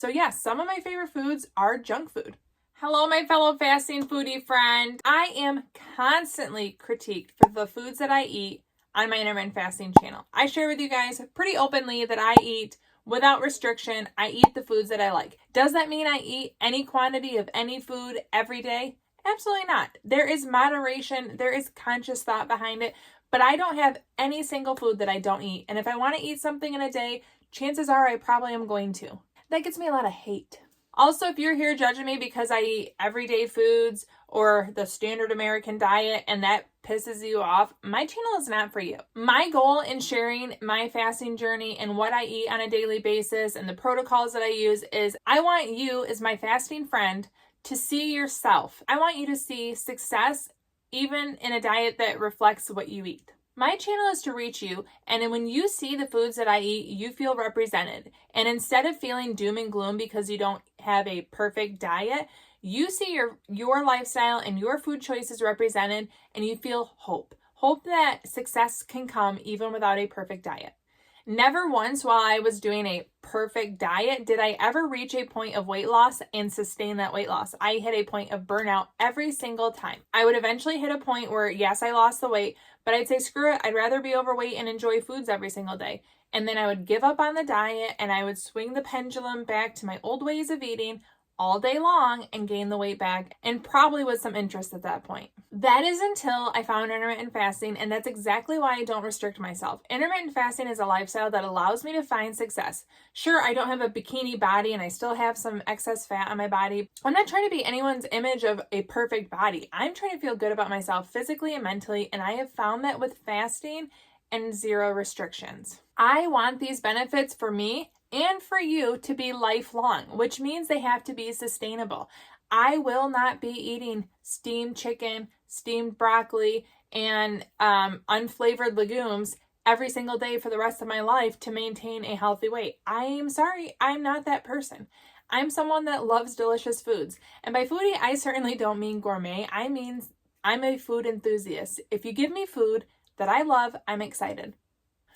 So yes, some of my favorite foods are junk food. Hello, my fellow fasting foodie friend. I am constantly critiqued for the foods that I eat on my intermittent fasting channel. I share with you guys pretty openly that I eat without restriction. I eat the foods that I like. Does that mean I eat any quantity of any food every day? Absolutely not. There is moderation, there is conscious thought behind it, but I don't have any single food that I don't eat. And if I want to eat something in a day, chances are I probably am going to. That gets me a lot of hate. Also, if you're here judging me because I eat everyday foods or the standard American diet and that pisses you off, my channel is not for you. My goal in sharing my fasting journey and what I eat on a daily basis and the protocols that I use is I want you as my fasting friend to see yourself. I want you to see success even in a diet that reflects what you eat. My channel is to reach you, and when you see the foods that I eat, you feel represented. And instead of feeling doom and gloom because you don't have a perfect diet, you see your lifestyle and your food choices represented, and you feel hope. Hope that success can come even without a perfect diet. Never once while I was doing a perfect diet did I ever reach a point of weight loss and sustain that weight loss. I hit a point of burnout every single time. I would eventually hit a point where, yes, I lost the weight, but I'd say, screw it, I'd rather be overweight and enjoy foods every single day. And then I would give up on the diet and I would swing the pendulum back to my old ways of eating all day long and gain the weight back, and probably with some interest at that point. That is until I found intermittent fasting, and that's exactly why I don't restrict myself. Intermittent fasting is a lifestyle that allows me to find success. Sure, I don't have a bikini body and I still have some excess fat on my body. I'm not trying to be anyone's image of a perfect body. I'm trying to feel good about myself physically and mentally, and I have found that with fasting and zero restrictions. I want these benefits for me and for you to be lifelong, which means they have to be sustainable. I will not be eating steamed chicken, steamed broccoli, and unflavored legumes every single day for the rest of my life to maintain a healthy weight. I am sorry, I'm not that person. I'm someone that loves delicious foods. And by foodie, I certainly don't mean gourmet. I mean, I'm a food enthusiast. If you give me food that I love, I'm excited.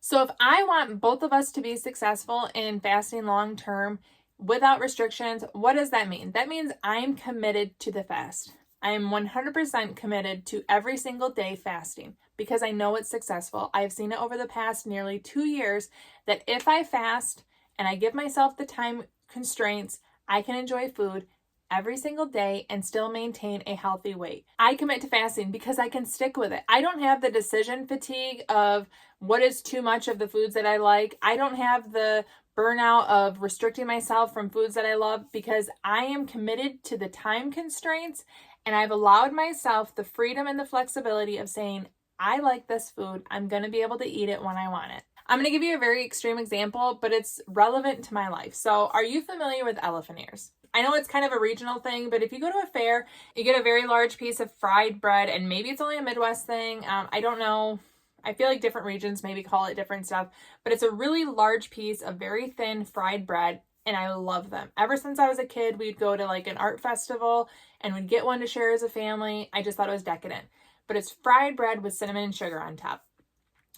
So if I want both of us to be successful in fasting long term without restrictions, what does that mean? That means I'm committed to the fast. I am 100% committed to every single day fasting because I know it's successful. I've seen it over the past nearly 2 years that if I fast and I give myself the time constraints, I can enjoy food every single day and still maintain a healthy weight. I commit to fasting because I can stick with it. I don't have the decision fatigue of what is too much of the foods that I like. I don't have the burnout of restricting myself from foods that I love because I am committed to the time constraints, and I've allowed myself the freedom and the flexibility of saying, I like this food. I'm going to be able to eat it when I want it. I'm going to give you a very extreme example, but it's relevant to my life. So are you familiar with elephant ears? I know it's kind of a regional thing, but if you go to a fair, you get a very large piece of fried bread, and maybe it's only a Midwest thing. I don't know. I feel like different regions maybe call it different stuff, but it's a really large piece of very thin fried bread, and I love them. Ever since I was a kid, we'd go to like an art festival and we'd get one to share as a family. I just thought it was decadent. But it's fried bread with cinnamon and sugar on top.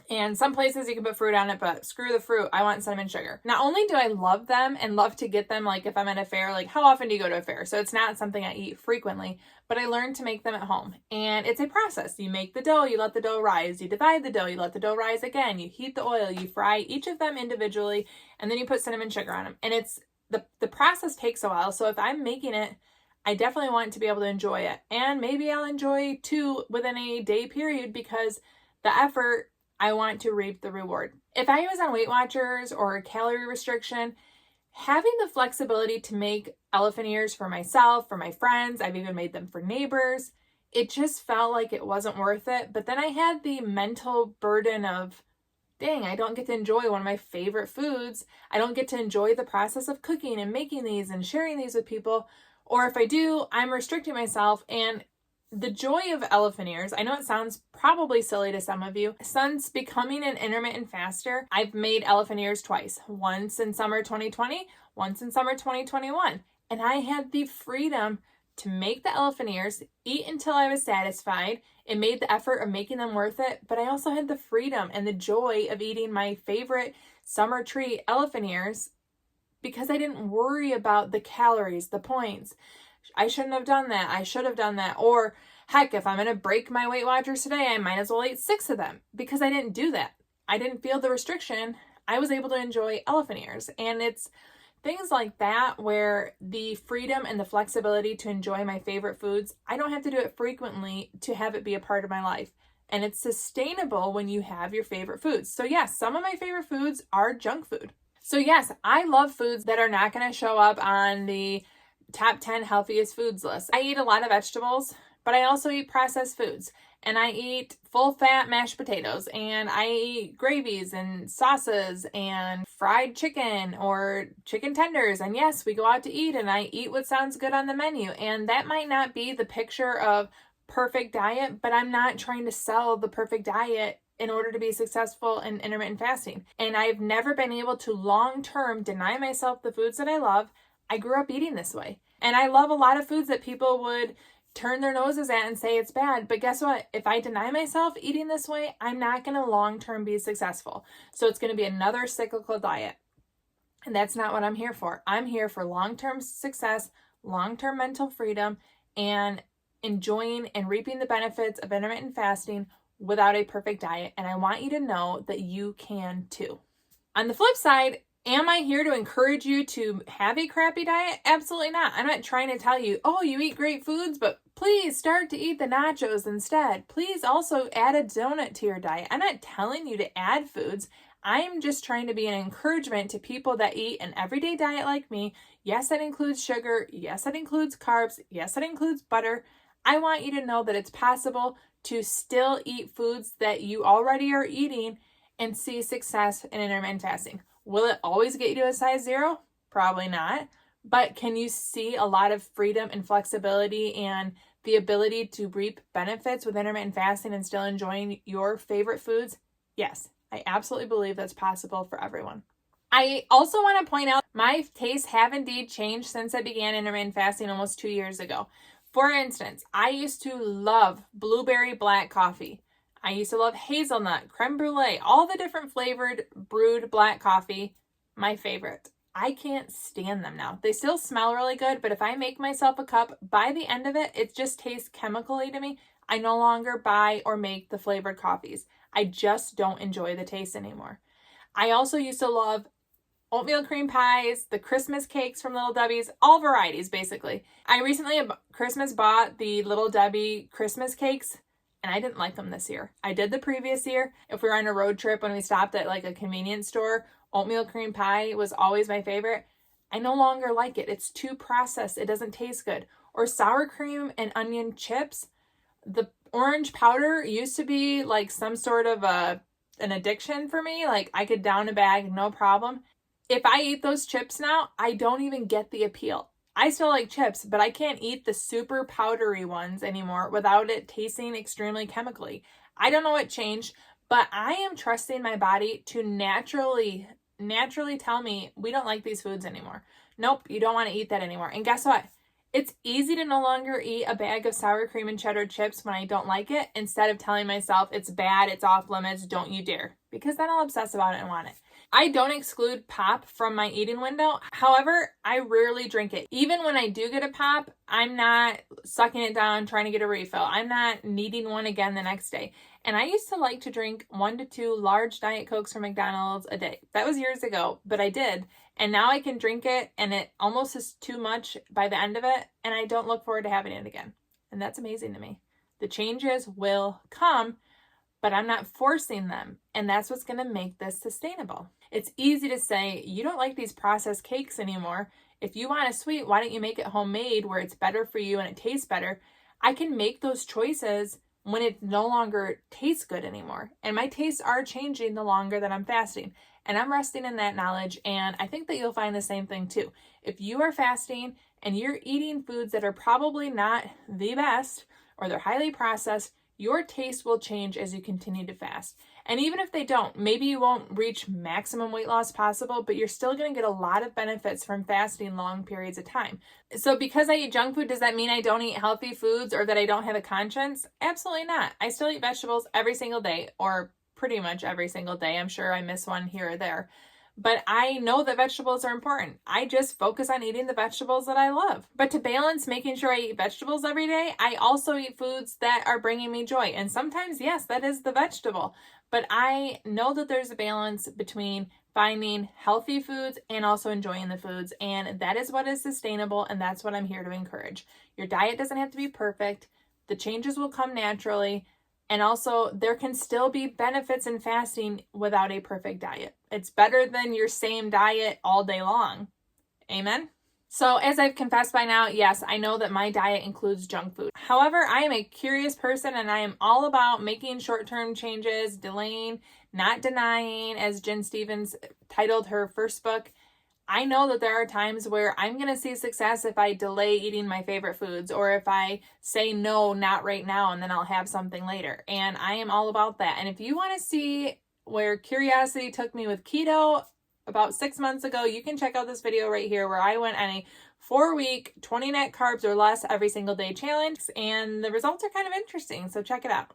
And some places you can put fruit on it, but screw the fruit. I want cinnamon sugar. Not only do I love them and love to get them, like if I'm at a fair, like how often do you go to a fair? So it's not something I eat frequently, but I learned to make them at home. And it's a process. You make the dough, you let the dough rise, you divide the dough, you let the dough rise again, you heat the oil, you fry each of them individually, and then you put cinnamon sugar on them. And it's the process takes a while. So if I'm making it, I definitely want to be able to enjoy it. And maybe I'll enjoy 2 within a day period because the effort, I want to reap the reward. If I was on Weight Watchers or calorie restriction, having the flexibility to make elephant ears for myself, for my friends, I've even made them for neighbors, it just felt like it wasn't worth it. But then I had the mental burden of, dang, I don't get to enjoy one of my favorite foods. I don't get to enjoy the process of cooking and making these and sharing these with people. Or if I do, I'm restricting myself. And the joy of elephant ears, I know it sounds probably silly to some of you. Since becoming an intermittent faster, I've made elephant ears twice. Once in summer 2020, once in summer 2021. And I had the freedom to make the elephant ears, eat until I was satisfied. It made the effort of making them worth it, but I also had the freedom and the joy of eating my favorite summer treat, elephant ears, because I didn't worry about the calories, the points. I shouldn't have done that. I should have done that. Or heck, if I'm going to break my Weight Watchers today, I might as well eat 6 of them, because I didn't do that. I didn't feel the restriction. I was able to enjoy elephant ears. And it's things like that where the freedom and the flexibility to enjoy my favorite foods, I don't have to do it frequently to have it be a part of my life. And it's sustainable when you have your favorite foods. So yes, some of my favorite foods are junk food. So yes, I love foods that are not going to show up on the top 10 healthiest foods list. I eat a lot of vegetables, but I also eat processed foods. And I eat full fat mashed potatoes, and I eat gravies and sauces and fried chicken or chicken tenders. And yes, we go out to eat and I eat what sounds good on the menu. And that might not be the picture of perfect diet, but I'm not trying to sell the perfect diet in order to be successful in intermittent fasting. And I've never been able to long-term deny myself the foods that I love. I grew up eating this way. And I love a lot of foods that people would turn their noses at and say it's bad. But guess what? If I deny myself eating this way, I'm not going to long-term be successful. So it's going to be another cyclical diet. And that's not what I'm here for. I'm here for long-term success, long-term mental freedom, and enjoying and reaping the benefits of intermittent fasting without a perfect diet. And I want you to know that you can too. On the flip side, am I here to encourage you to have a crappy diet? Absolutely not. I'm not trying to tell you, oh, you eat great foods, but please start to eat the nachos instead. Please also add a donut to your diet. I'm not telling you to add foods. I'm just trying to be an encouragement to people that eat an everyday diet like me. Yes, that includes sugar. Yes, that includes carbs. Yes, that includes butter. I want you to know that it's possible to still eat foods that you already are eating and see success in intermittent fasting. Will it always get you to a size 0? Probably not. But can you see a lot of freedom and flexibility and the ability to reap benefits with intermittent fasting and still enjoying your favorite foods? Yes, I absolutely believe that's possible for everyone. I also want to point out my tastes have indeed changed since I began intermittent fasting almost 2 years ago. For instance, I used to love blueberry black coffee. I used to love hazelnut, creme brulee, all the different flavored brewed black coffee, my favorite. I can't stand them now. They still smell really good, but if I make myself a cup, by the end of it, it just tastes chemically to me. I no longer buy or make the flavored coffees. I just don't enjoy the taste anymore. I also used to love oatmeal cream pies, the Christmas cakes from Little Debbie's, all varieties basically. I recently at Christmas bought the Little Debbie Christmas cakes, and I didn't like them this year. I did the previous year. If we were on a road trip when we stopped at like a convenience store, oatmeal cream pie was always my favorite. I no longer like it. It's too processed. It doesn't taste good. Or sour cream and onion chips. The orange powder used to be like some sort of an addiction for me. Like I could down a bag, no problem. If I eat those chips now, I don't even get the appeal. I still like chips, but I can't eat the super powdery ones anymore without it tasting extremely chemically. I don't know what changed, but I am trusting my body to naturally tell me we don't like these foods anymore. Nope, you don't want to eat that anymore. And guess what? It's easy to no longer eat a bag of sour cream and cheddar chips when I don't like it, instead of telling myself it's bad, it's off limits, don't you dare. Because then I'll obsess about it and want it. I don't exclude pop from my eating window. However, I rarely drink it. Even when I do get a pop, I'm not sucking it down, trying to get a refill. I'm not needing one again the next day. And I used to like to drink 1 to 2 large Diet Cokes from McDonald's a day. That was years ago, but I did. And now I can drink it and it almost is too much by the end of it. And I don't look forward to having it again. And that's amazing to me. The changes will come, but I'm not forcing them. And that's what's going to make this sustainable. It's easy to say, you don't like these processed cakes anymore. If you want a sweet, why don't you make it homemade where it's better for you and it tastes better? I can make those choices when it no longer tastes good anymore. And my tastes are changing the longer that I'm fasting. And I'm resting in that knowledge. And I think that you'll find the same thing too. If you are fasting and you're eating foods that are probably not the best or they're highly processed, your taste will change as you continue to fast. And even if they don't, maybe you won't reach maximum weight loss possible, but you're still going to get a lot of benefits from fasting long periods of time. So because I eat junk food, does that mean I don't eat healthy foods or that I don't have a conscience? Absolutely not. I still eat vegetables every single day, or pretty much every single day. I'm sure I miss one here or there. but I know that vegetables are important. I just focus on eating the vegetables that I love. But to balance making sure I eat vegetables every day, I also eat foods that are bringing me joy. And sometimes, yes, that is the vegetable. But I know that there's a balance between finding healthy foods and also enjoying the foods. And that is what is sustainable. And that's what I'm here to encourage. Your diet doesn't have to be perfect. The changes will come naturally. And also, there can still be benefits in fasting without a perfect diet. It's better than your same diet all day long. Amen? So, as I've confessed by now, yes, I know that my diet includes junk food. However, I am a curious person and I am all about making short-term changes, delaying, not denying, as Jen Stevens titled her first book. I know that there are times where I'm going to see success if I delay eating my favorite foods, or if I say no, not right now, and then I'll have something later. And I am all about that. And if you want to see where curiosity took me with keto about 6 months ago, you can check out this video right here where I went on a 4-week 20 net carbs or less every single day challenge. And the results are kind of interesting. So check it out.